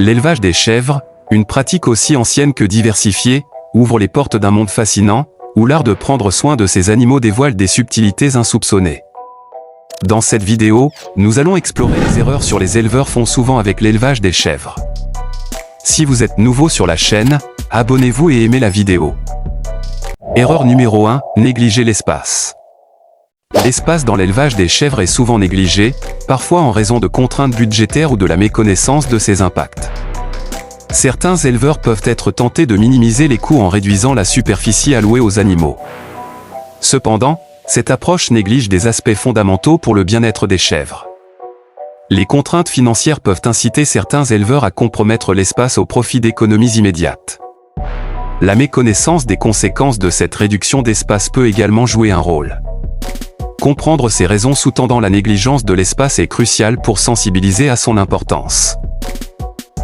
L'élevage des chèvres, une pratique aussi ancienne que diversifiée, ouvre les portes d'un monde fascinant, où l'art de prendre soin de ces animaux dévoile des subtilités insoupçonnées. Dans cette vidéo, nous allons explorer les erreurs que les éleveurs font souvent avec l'élevage des chèvres. Si vous êtes nouveau sur la chaîne, abonnez-vous et aimez la vidéo. Erreur numéro 1, négliger l'espace. L'espace dans l'élevage des chèvres est souvent négligé, parfois en raison de contraintes budgétaires ou de la méconnaissance de ses impacts. Certains éleveurs peuvent être tentés de minimiser les coûts en réduisant la superficie allouée aux animaux. Cependant, cette approche néglige des aspects fondamentaux pour le bien-être des chèvres. Les contraintes financières peuvent inciter certains éleveurs à compromettre l'espace au profit d'économies immédiates. La méconnaissance des conséquences de cette réduction d'espace peut également jouer un rôle. Comprendre ces raisons sous-tendant la négligence de l'espace est crucial pour sensibiliser à son importance.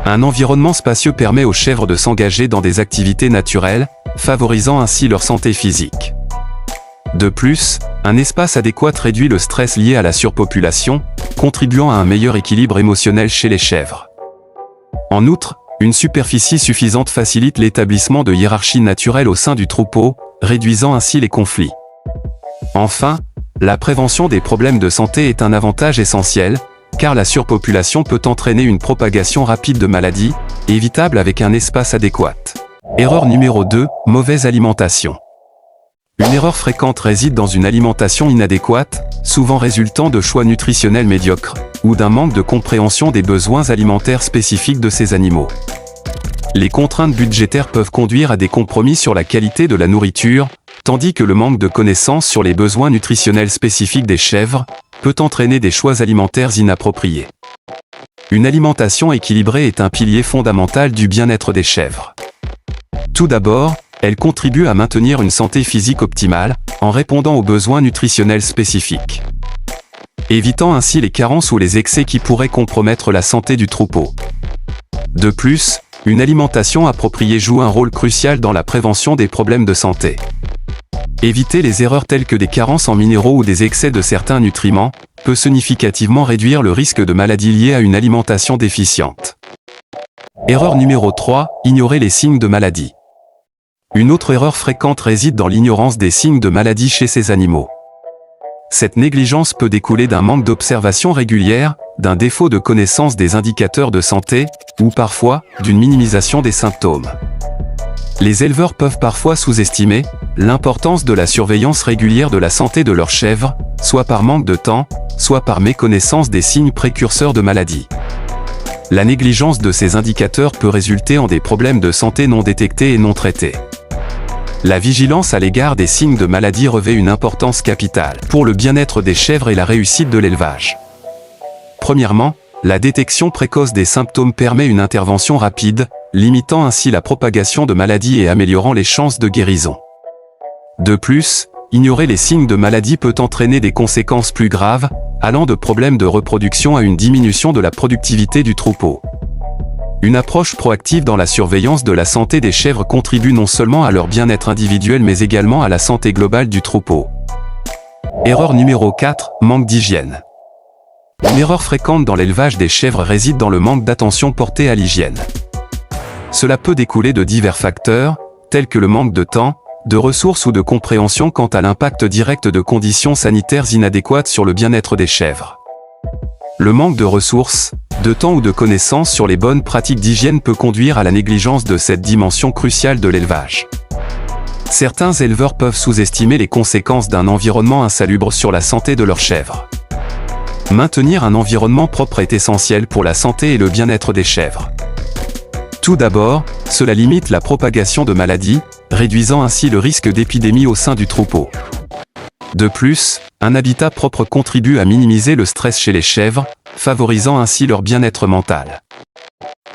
Un environnement spacieux permet aux chèvres de s'engager dans des activités naturelles, favorisant ainsi leur santé physique. De plus, un espace adéquat réduit le stress lié à la surpopulation, contribuant à un meilleur équilibre émotionnel chez les chèvres. En outre, une superficie suffisante facilite l'établissement de hiérarchies naturelles au sein du troupeau, réduisant ainsi les conflits. Enfin, la prévention des problèmes de santé est un avantage essentiel, car la surpopulation peut entraîner une propagation rapide de maladies, évitable avec un espace adéquat. Erreur numéro 2, mauvaise alimentation. Une erreur fréquente réside dans une alimentation inadéquate, souvent résultant de choix nutritionnels médiocres, ou d'un manque de compréhension des besoins alimentaires spécifiques de ces animaux. Les contraintes budgétaires peuvent conduire à des compromis sur la qualité de la nourriture, tandis que le manque de connaissances sur les besoins nutritionnels spécifiques des chèvres peut entraîner des choix alimentaires inappropriés. Une alimentation équilibrée est un pilier fondamental du bien-être des chèvres. Tout d'abord, elle contribue à maintenir une santé physique optimale, en répondant aux besoins nutritionnels spécifiques, évitant ainsi les carences ou les excès qui pourraient compromettre la santé du troupeau. De plus, une alimentation appropriée joue un rôle crucial dans la prévention des problèmes de santé. Éviter les erreurs telles que des carences en minéraux ou des excès de certains nutriments peut significativement réduire le risque de maladies liées à une alimentation déficiente. Erreur numéro 3, ignorer les signes de maladie. Une autre erreur fréquente réside dans l'ignorance des signes de maladie chez ces animaux. Cette négligence peut découler d'un manque d'observation régulière, d'un défaut de connaissance des indicateurs de santé, ou parfois, d'une minimisation des symptômes. Les éleveurs peuvent parfois sous-estimer l'importance de la surveillance régulière de la santé de leurs chèvres, soit par manque de temps, soit par méconnaissance des signes précurseurs de maladies. La négligence de ces indicateurs peut résulter en des problèmes de santé non détectés et non traités. La vigilance à l'égard des signes de maladie revêt une importance capitale pour le bien-être des chèvres et la réussite de l'élevage. Premièrement, la détection précoce des symptômes permet une intervention rapide, limitant ainsi la propagation de maladies et améliorant les chances de guérison. De plus, ignorer les signes de maladie peut entraîner des conséquences plus graves, allant de problèmes de reproduction à une diminution de la productivité du troupeau. Une approche proactive dans la surveillance de la santé des chèvres contribue non seulement à leur bien-être individuel mais également à la santé globale du troupeau. Erreur numéro 4, manque d'hygiène. Une erreur fréquente dans l'élevage des chèvres réside dans le manque d'attention portée à l'hygiène. Cela peut découler de divers facteurs, tels que le manque de temps, de ressources ou de compréhension quant à l'impact direct de conditions sanitaires inadéquates sur le bien-être des chèvres. Le manque de ressources, de temps ou de connaissances sur les bonnes pratiques d'hygiène peut conduire à la négligence de cette dimension cruciale de l'élevage. Certains éleveurs peuvent sous-estimer les conséquences d'un environnement insalubre sur la santé de leurs chèvres. Maintenir un environnement propre est essentiel pour la santé et le bien-être des chèvres. Tout d'abord, cela limite la propagation de maladies, réduisant ainsi le risque d'épidémie au sein du troupeau. De plus, un habitat propre contribue à minimiser le stress chez les chèvres, favorisant ainsi leur bien-être mental.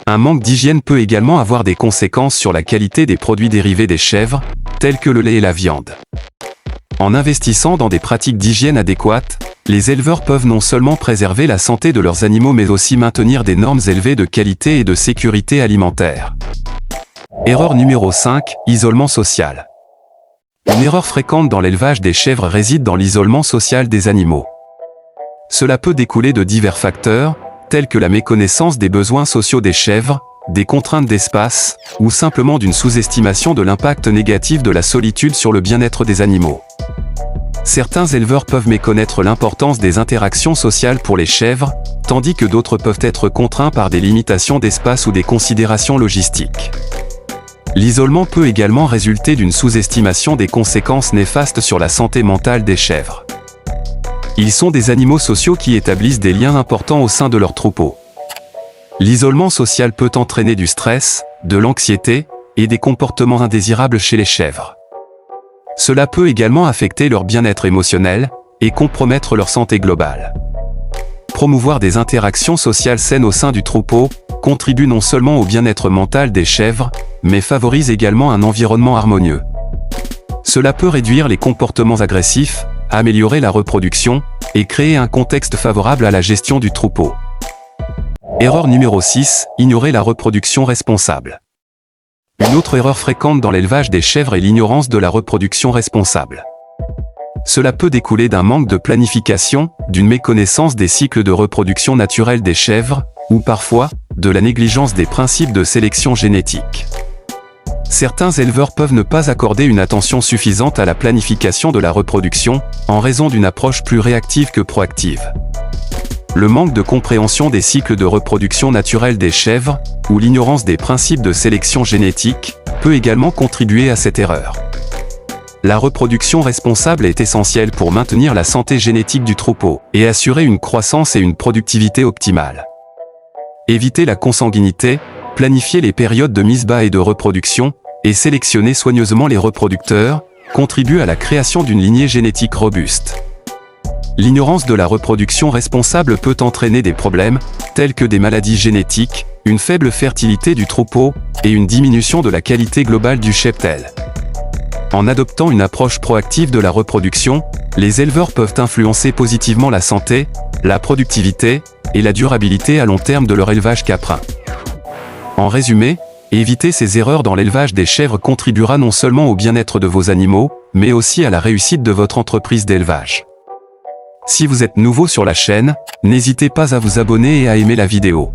Un manque d'hygiène peut également avoir des conséquences sur la qualité des produits dérivés des chèvres, tels que le lait et la viande. En investissant dans des pratiques d'hygiène adéquates, les éleveurs peuvent non seulement préserver la santé de leurs animaux mais aussi maintenir des normes élevées de qualité et de sécurité alimentaire. Erreur numéro 5, isolement social. Une erreur fréquente dans l'élevage des chèvres réside dans l'isolement social des animaux. Cela peut découler de divers facteurs, telles que la méconnaissance des besoins sociaux des chèvres, des contraintes d'espace, ou simplement d'une sous-estimation de l'impact négatif de la solitude sur le bien-être des animaux. Certains éleveurs peuvent méconnaître l'importance des interactions sociales pour les chèvres, tandis que d'autres peuvent être contraints par des limitations d'espace ou des considérations logistiques. L'isolement peut également résulter d'une sous-estimation des conséquences néfastes sur la santé mentale des chèvres. Ils sont des animaux sociaux qui établissent des liens importants au sein de leur troupeau. L'isolement social peut entraîner du stress, de l'anxiété et des comportements indésirables chez les chèvres. Cela peut également affecter leur bien-être émotionnel et compromettre leur santé globale. Promouvoir des interactions sociales saines au sein du troupeau contribue non seulement au bien-être mental des chèvres, mais favorise également un environnement harmonieux. Cela peut réduire les comportements agressifs, améliorer la reproduction et créer un contexte favorable à la gestion du troupeau. Erreur numéro 6, ignorer la reproduction responsable. Une autre erreur fréquente dans l'élevage des chèvres est l'ignorance de la reproduction responsable. Cela peut découler d'un manque de planification, d'une méconnaissance des cycles de reproduction naturelle des chèvres, ou parfois, de la négligence des principes de sélection génétique. Certains éleveurs peuvent ne pas accorder une attention suffisante à la planification de la reproduction, en raison d'une approche plus réactive que proactive. Le manque de compréhension des cycles de reproduction naturelle des chèvres, ou l'ignorance des principes de sélection génétique, peut également contribuer à cette erreur. La reproduction responsable est essentielle pour maintenir la santé génétique du troupeau et assurer une croissance et une productivité optimales. Éviter la consanguinité, planifier les périodes de mise bas et de reproduction, et sélectionner soigneusement les reproducteurs, contribue à la création d'une lignée génétique robuste. L'ignorance de la reproduction responsable peut entraîner des problèmes, tels que des maladies génétiques, une faible fertilité du troupeau, et une diminution de la qualité globale du cheptel. En adoptant une approche proactive de la reproduction, les éleveurs peuvent influencer positivement la santé, la productivité, et la durabilité à long terme de leur élevage caprin. En résumé, éviter ces erreurs dans l'élevage des chèvres contribuera non seulement au bien-être de vos animaux, mais aussi à la réussite de votre entreprise d'élevage. Si vous êtes nouveau sur la chaîne, n'hésitez pas à vous abonner et à aimer la vidéo.